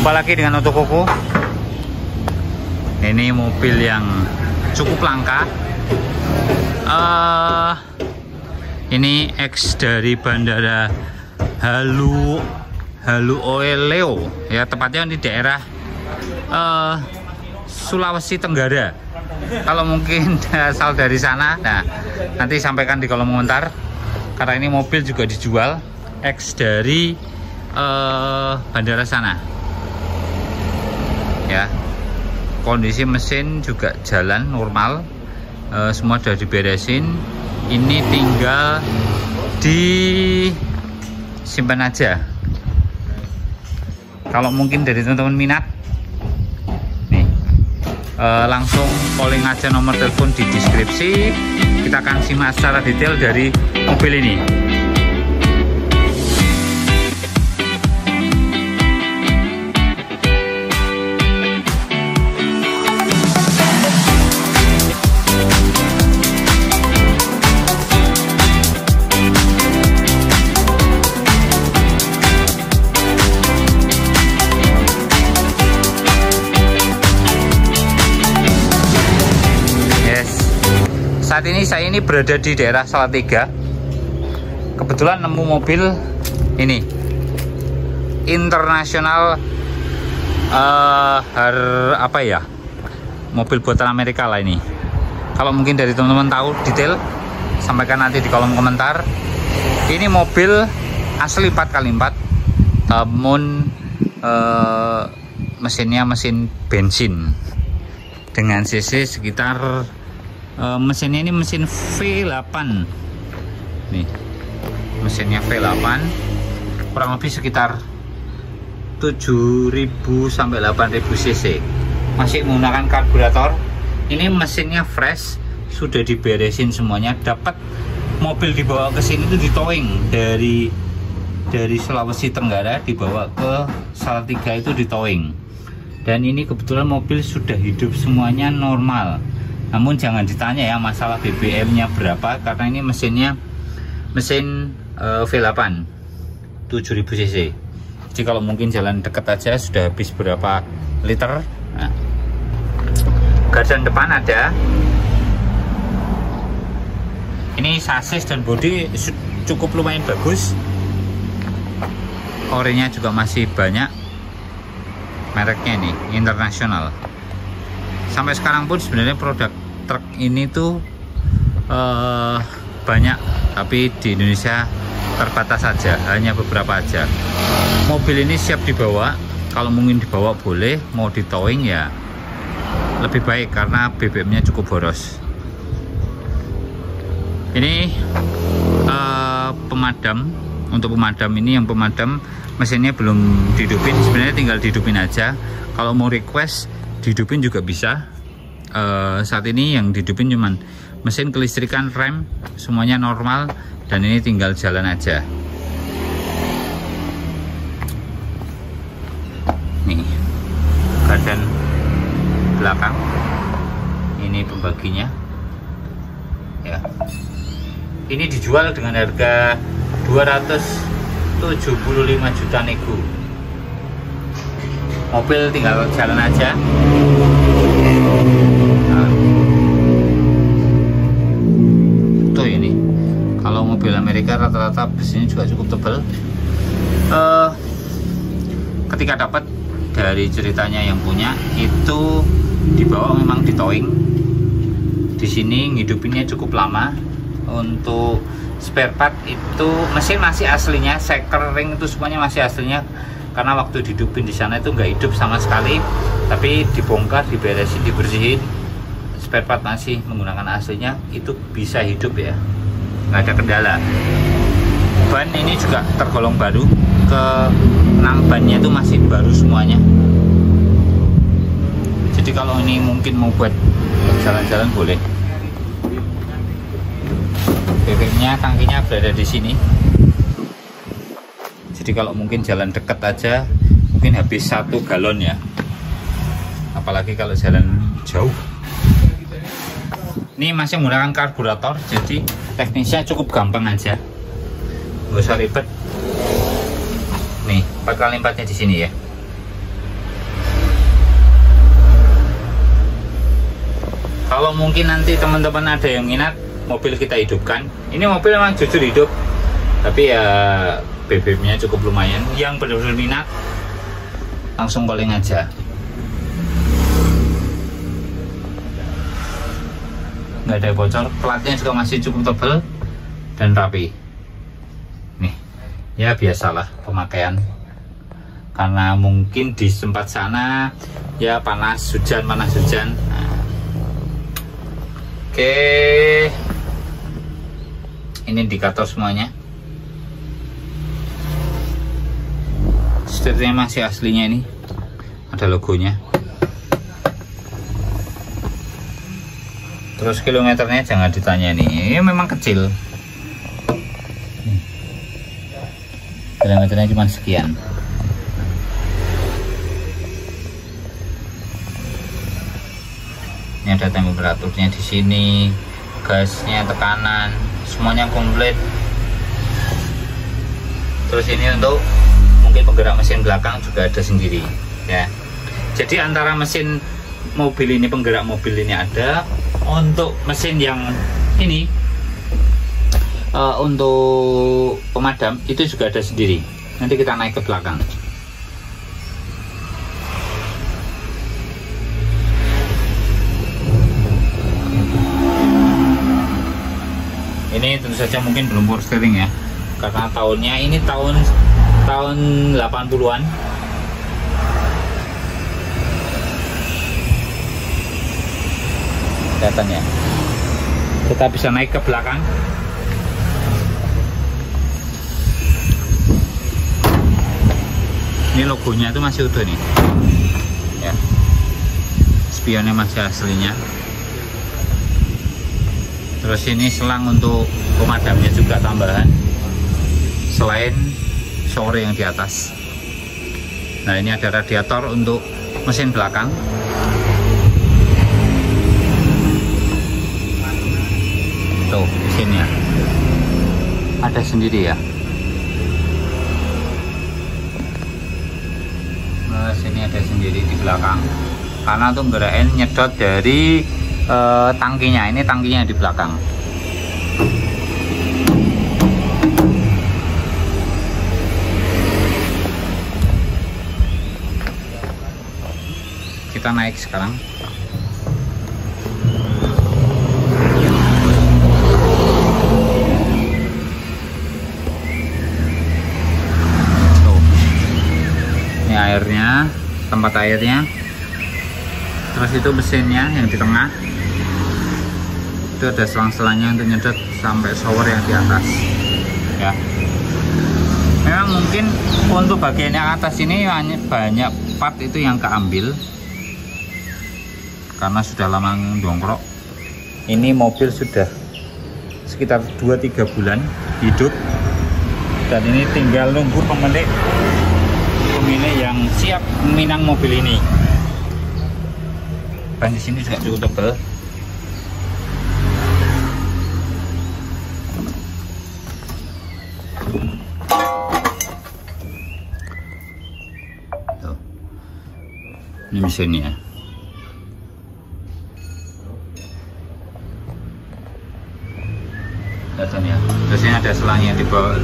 Jumpa lagi dengan Otokoku. Ini mobil yang cukup langka. Ini X dari Bandara Haluoleo, ya, tepatnya di daerah Sulawesi Tenggara. Kalau mungkin asal dari sana, nah nanti sampaikan di kolom komentar. Karena ini mobil juga dijual, X dari bandara sana. Ya, kondisi mesin juga jalan normal, semua sudah diberesin. Ini tinggal disimpan aja. Kalau mungkin dari teman-teman minat, nih langsung calling aja nomor telepon di deskripsi. Kita akan simak secara detail dari mobil ini. Saat ini saya berada di daerah Salatiga. Kebetulan nemu mobil ini internasional, mobil buatan Amerika lah ini. Kalau mungkin dari teman-teman tahu detail, sampaikan nanti di kolom komentar. Ini mobil asli 4x4, namun mesinnya mesin bensin dengan cc sekitar mesinnya ini mesin V8. Nih, mesinnya V8, kurang lebih sekitar 7.000 sampai 8.000 cc. Masih menggunakan karburator. Ini mesinnya fresh, sudah diberesin semuanya. Dapat mobil dibawa ke sini itu ditowing dari Sulawesi Tenggara, dibawa ke Salatiga itu ditowing. Dan ini kebetulan mobil sudah hidup semuanya normal. Namun jangan ditanya ya masalah BBM-nya berapa, karena ini mesin V8 7.000 cc. Jadi kalau mungkin jalan dekat aja sudah habis berapa liter. Nah, gardan depan ada. Ini sasis dan bodi cukup lumayan bagus. Orenya juga masih banyak. Mereknya ini internasional. Sampai sekarang pun sebenarnya produk truk ini tuh banyak, tapi di Indonesia terbatas saja, hanya beberapa aja. Mobil ini siap dibawa, kalau mungkin dibawa boleh, mau di towing ya lebih baik karena BBM-nya cukup boros. Ini pemadam. Untuk pemadam ini, yang pemadam mesinnya belum dihidupin, sebenarnya tinggal dihidupin aja. Kalau mau request dihidupin juga bisa. Saat ini yang dihidupin cuman mesin, kelistrikan, rem, semuanya normal, dan ini tinggal jalan aja. Nih, gardan belakang, ini pembaginya ya. Ini dijual dengan harga 275 juta nego. Mobil tinggal jalan aja. Nah, tuh ini kalau mobil Amerika rata-rata besinya juga cukup tebal. Ketika dapat dari ceritanya yang punya itu, dibawa memang di towing. Di sini ngidupinnya cukup lama. Untuk spare part itu mesin masih aslinya, seker, ring itu semuanya masih aslinya. Karena waktu dihidupin di sana itu nggak hidup sama sekali, tapi dibongkar, diberesin, dibersihin, spare part masih menggunakan aslinya, itu bisa hidup ya, nggak ada kendala. Ban ini juga tergolong baru, ke-6 bannya itu masih baru semuanya. Jadi kalau ini mungkin mau buat jalan-jalan boleh. BBM-nya, tangkinya berada di sini. Jadi kalau mungkin jalan dekat aja mungkin habis 1 galon ya, apalagi kalau jalan jauh. Ini masih menggunakan karburator, jadi teknisnya cukup gampang aja, nggak usah ribet. Nih 4x4-nya di sini ya. Kalau mungkin nanti teman-teman ada yang minat mobil kita hidupkan, ini mobil memang jujur hidup, tapi ya BBM-nya cukup lumayan. Yang benar-benar minat langsung calling aja. Nggak ada bocor, platnya juga masih cukup tebal dan rapi. Nih, ya biasalah pemakaian. Karena mungkin di tempat sana ya panas hujan. Nah. Oke, ini indikator semuanya. Setirnya masih aslinya, ini ada logonya. Terus kilometernya jangan ditanya nih, ini memang kecil. Kilometernya cuma sekian. Ini ada temperaturnya di sini, gasnya, tekanan, semuanya komplit. Terus ini untuk mungkin penggerak mesin belakang juga ada sendiri, ya. Jadi antara mesin mobil ini, penggerak mobil ini ada. Untuk mesin yang ini untuk pemadam itu juga ada sendiri. Nanti kita naik ke belakang. Ini tentu saja mungkin belum power steering ya, karena tahunnya ini tahun 80-an. Kelihatannya kita bisa naik ke belakang. Ini logonya itu masih utuh nih ya, spionnya masih aslinya. Terus ini selang untuk pemadamnya juga tambahan, selain shower yang di atas. Nah, ini ada radiator untuk mesin belakang. Tuh, di sini ya ada sendiri ya. Nah, sini ada sendiri di belakang, karena tuh ngerain nyedot dari tangkinya. Ini tangkinya di belakang. Kita naik sekarang. Airnya, tempat airnya, terus itu mesinnya yang di tengah, itu ada selang-selangnya untuk nyedot sampai shower yang di atas ya. Memang mungkin untuk bagian yang atas ini banyak part itu yang keambil karena sudah lama dongkrok. Ini mobil sudah sekitar 2-3 bulan hidup, dan ini tinggal nunggu pemilik yang siap meminang mobil ini. Ban di sini juga cukup tebal. Tuh. Ini mesinnya. Kelihatan ya. Terus ini ada selangnya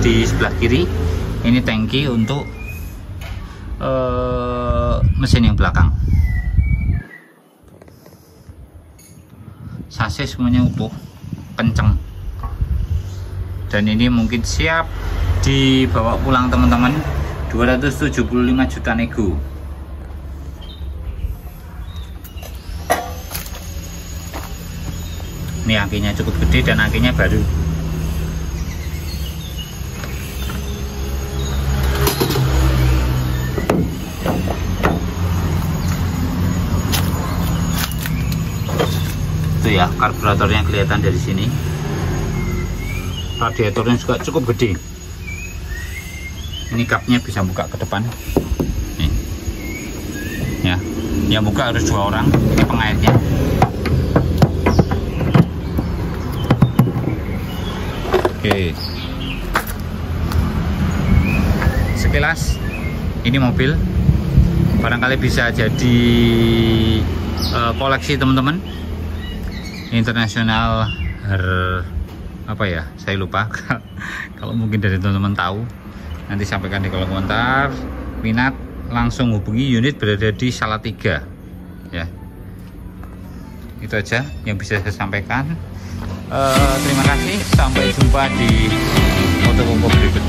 di sebelah kiri. Ini tangki untuk mesin yang belakang. Sasis semuanya utuh, kenceng, dan ini mungkin siap dibawa pulang teman-teman. 275 juta nego. Ini akinya cukup gede dan akinya baru. Ya, karburatornya kelihatan dari sini. Radiatornya juga cukup gede. Ini kapnya bisa buka ke depan. Nih. Ya, yang buka harus 2 orang. Ini pengaitnya. Oke. Sekilas ini mobil barangkali bisa jadi koleksi teman-teman. internasional apa ya, saya lupa. Kalau mungkin dari teman-teman tahu, nanti sampaikan di kolom komentar. Minat langsung hubungi, unit berada di Salatiga ya. Itu aja yang bisa saya sampaikan. Terima kasih, sampai jumpa di foto berikutnya.